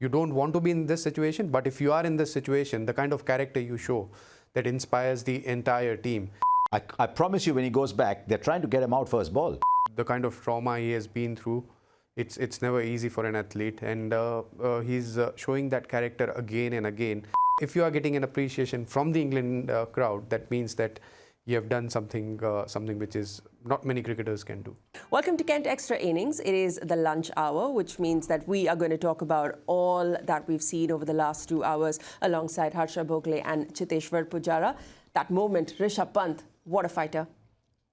You don't want to be in this situation, but if you are in this situation, the kind of character you show that inspires the entire team. I promise you, when he goes back, they're trying to get him out first ball. The kind of trauma he has been through, it's never easy for an athlete, and he's showing that character again and again. If you are getting an appreciation from the England crowd, that means that you have done something which is not many cricketers can do. Welcome to Kent Extra Innings. It is the lunch hour, which means that we are going to talk about all that we've seen over the last 2 hours alongside Harsha Bhogle and Chiteshwar Pujara. That moment, Rishabh Pant, what a fighter.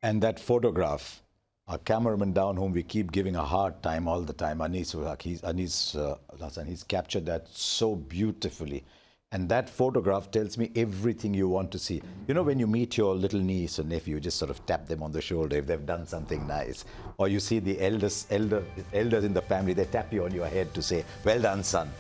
And that photograph, our cameraman down whom we keep giving a hard time all the time, Anis Hassan, he's captured that so beautifully. And that photograph tells me everything you want to see. You know, when you meet your little niece or nephew, you just sort of tap them on the shoulder if they've done something nice. Or you see the elders in the family, they tap you on your head to say, well done, son.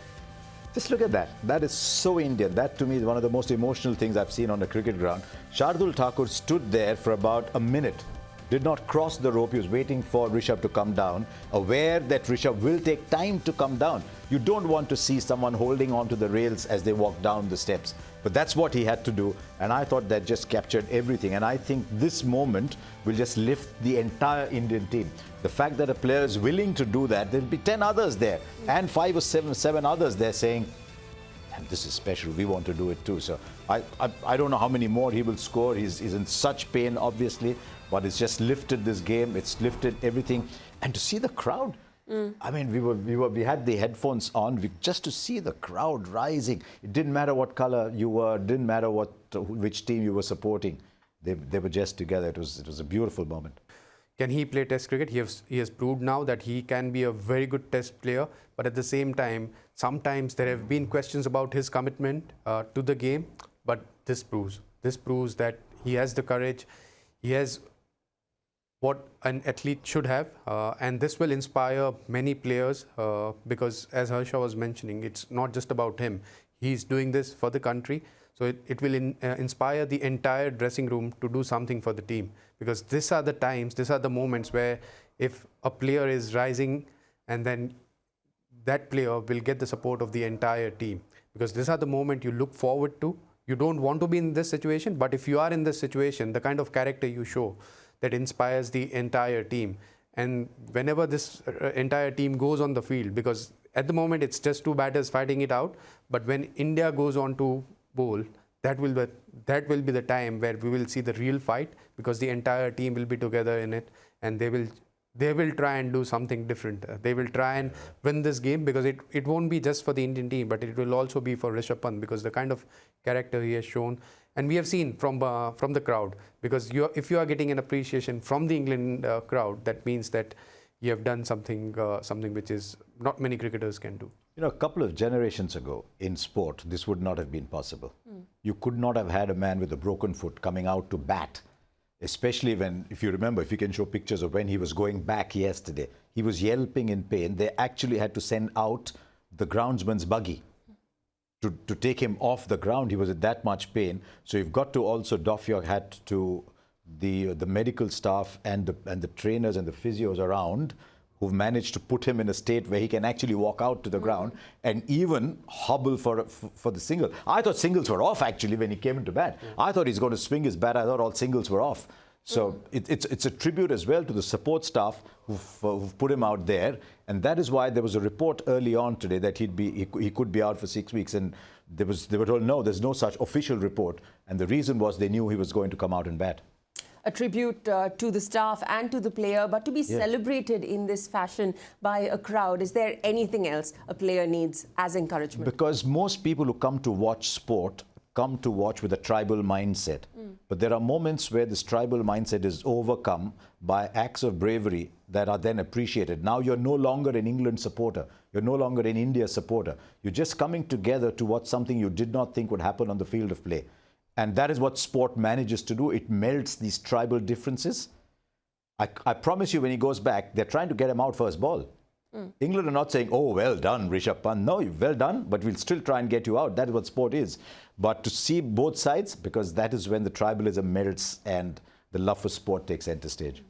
Just look at that. That is so Indian. That to me is one of the most emotional things I've seen on a cricket ground. Shardul Thakur stood there for about a minute, did not cross the rope. He was waiting for Rishabh to come down, aware that Rishabh will take time to come down. You don't want to see someone holding on to the rails as they walk down the steps. But that's what he had to do. And I thought that just captured everything. And I think this moment will just lift the entire Indian team. The fact that a player is willing to do that, there'll be 10 others there and 5 or 7 others there saying, and this is special, we want to do it too. So I don't know how many more he will score. He's in such pain, obviously, but it's just lifted this game. It's lifted everything. And to see the crowd, I mean, we had the headphones on just to see the crowd rising. It didn't matter what color you were, didn't matter which team you were supporting. They were just together. It was a beautiful moment. Can he play Test cricket? He has proved now that he can be a very good Test player. But at the same time, sometimes there have been questions about his commitment to the game. But this proves that he has the courage. He has what an athlete should have, and this will inspire many players because, as Harsha was mentioning, it's not just about him. He's doing this for the country, so it will inspire the entire dressing room to do something for the team, because these are the times, these are the moments where if a player is rising, and then that player will get the support of the entire team, because these are the moment you look forward to. You don't want to be in this situation, but if you are in this situation, the kind of character you show that inspires the entire team. And whenever this entire team goes on the field, because at the moment it's just two batters fighting it out, but when India goes on to bowl, that will be the time where we will see the real fight, because the entire team will be together in it, and they will try and do something different. They will try and win this game, because it won't be just for the Indian team, but it will also be for Rishabh Pant, because the kind of character he has shown. And we have seen from the crowd, because if you are getting an appreciation from the England crowd, that means that you have done something which is not many cricketers can do. You know, a couple of generations ago in sport, this would not have been possible. You could not have had a man with a broken foot coming out to bat, especially when, if you remember, if you can show pictures of when he was going back yesterday, he was yelping in pain. They actually had to send out the groundsman's buggy to take him off the ground. He was in that much pain. So you've got to also doff your hat to the medical staff and the trainers and the physios around who've managed to put him in a state where he can actually walk out to the ground and even hobble for the single. I thought singles were off actually when he came into bat. I thought he's going to swing his bat. I thought all singles were off. So it's a tribute as well to the support staff who've put him out there. And that is why there was a report early on today that he could be out for 6 weeks. And they were told, no, there's no such official report. And the reason was they knew he was going to come out and bat. A tribute to the staff and to the player, but to be celebrated in this fashion by a crowd. Is there anything else a player needs as encouragement? Because most people who come to watch sport come to watch with a tribal mindset. But there are moments where this tribal mindset is overcome by acts of bravery that are then appreciated. Now you're no longer an England supporter. You're no longer an India supporter. You're just coming together to watch something you did not think would happen on the field of play. And that is what sport manages to do. It melts these tribal differences. I promise you, when he goes back, they're trying to get him out first ball. England are not saying, oh, well done, Rishabh Pant. No, well done, but we'll still try and get you out. That is what sport is. But to see both sides, because that is when the tribalism melts and the love for sport takes center stage.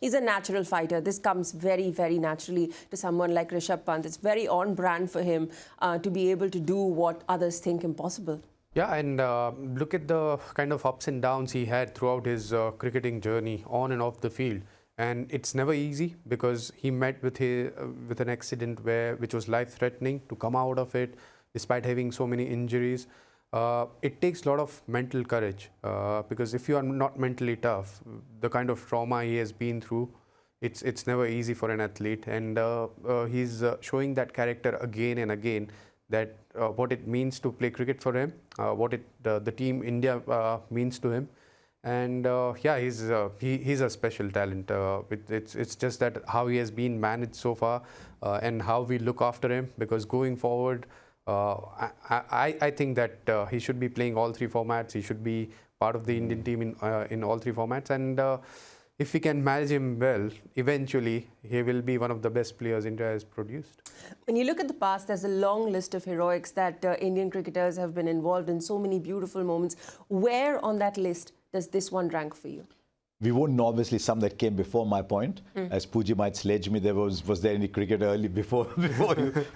He's a natural fighter. This comes very, very naturally to someone like Rishabh Pant. It's very on brand for him to be able to do what others think impossible. Yeah, and look at the kind of ups and downs he had throughout his cricketing journey on and off the field. And it's never easy because he met with an accident which was life-threatening. To come out of it, despite having so many injuries, it takes a lot of mental courage because if you are not mentally tough, the kind of trauma he has been through, it's never easy for an athlete. And he's showing that character again and again, that what it means to play cricket for him, what the team India means to him. And yeah, he's a special talent. It's just that how he has been managed so far and how we look after him, because going forward, I think that he should be playing all three formats. He should be part of the Indian team in all three formats. And if we can manage him well, eventually he will be one of the best players India has produced. When you look at the past, there's a long list of heroics that Indian cricketers have been involved in, so many beautiful moments. Where on that list does this one rank for you? We won't know, obviously, some that came before my point. As Pooji might sledge me, was there any cricket early before you?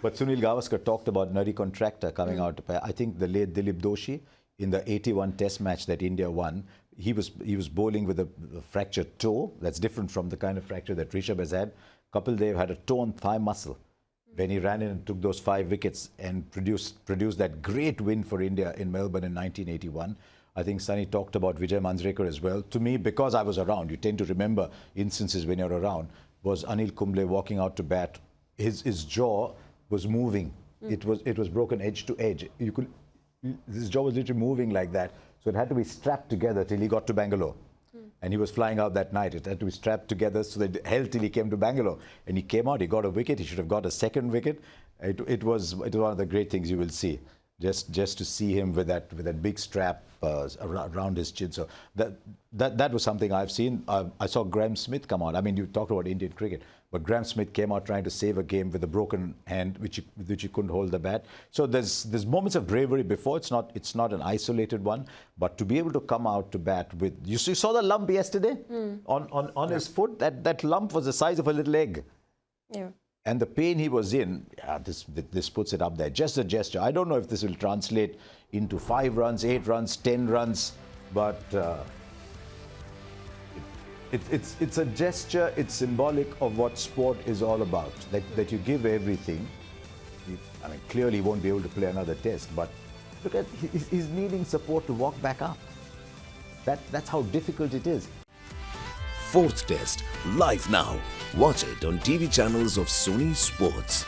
But Sunil Gavaskar talked about Nari Contractor coming out. I think the late Dilip Doshi, in the 81 Test match that India won, he was bowling with a fractured toe. That's different from the kind of fracture that Rishabh has had. Kapil Dev had a torn thigh muscle when he ran in and took those 5 wickets and produced that great win for India in Melbourne in 1981. I think Sunny talked about Vijay Manjrekar as well. To me, because I was around, you tend to remember instances when you're around, was Anil Kumble walking out to bat. His jaw was moving. It was broken edge to edge. His jaw was literally moving like that. So it had to be strapped together till he got to Bangalore. And he was flying out that night. It had to be strapped together so that it held till he came to Bangalore. And he came out, he got a wicket. He should have got a second wicket. It was one of the great things you will see. Just to see him with that big strap around his chin. So that was something I've seen. I saw Graham Smith come out. I mean, you talked about Indian cricket, but Graham Smith came out trying to save a game with a broken hand, which he couldn't hold the bat. So there's moments of bravery before. It's not an isolated one, but to be able to come out to bat with, you saw the lump yesterday on his foot. That lump was the size of a little egg. Yeah. And the pain he was in, this puts it up there. Just a gesture. I don't know if this will translate into 5 runs, 8 runs, 10 runs, but it's a gesture. It's symbolic of what sport is all about. That you give everything. I mean, clearly he won't be able to play another test, but look at he's needing support to walk back up. That's how difficult it is. 4th Test, live now. Watch it on TV channels of Sony Sports.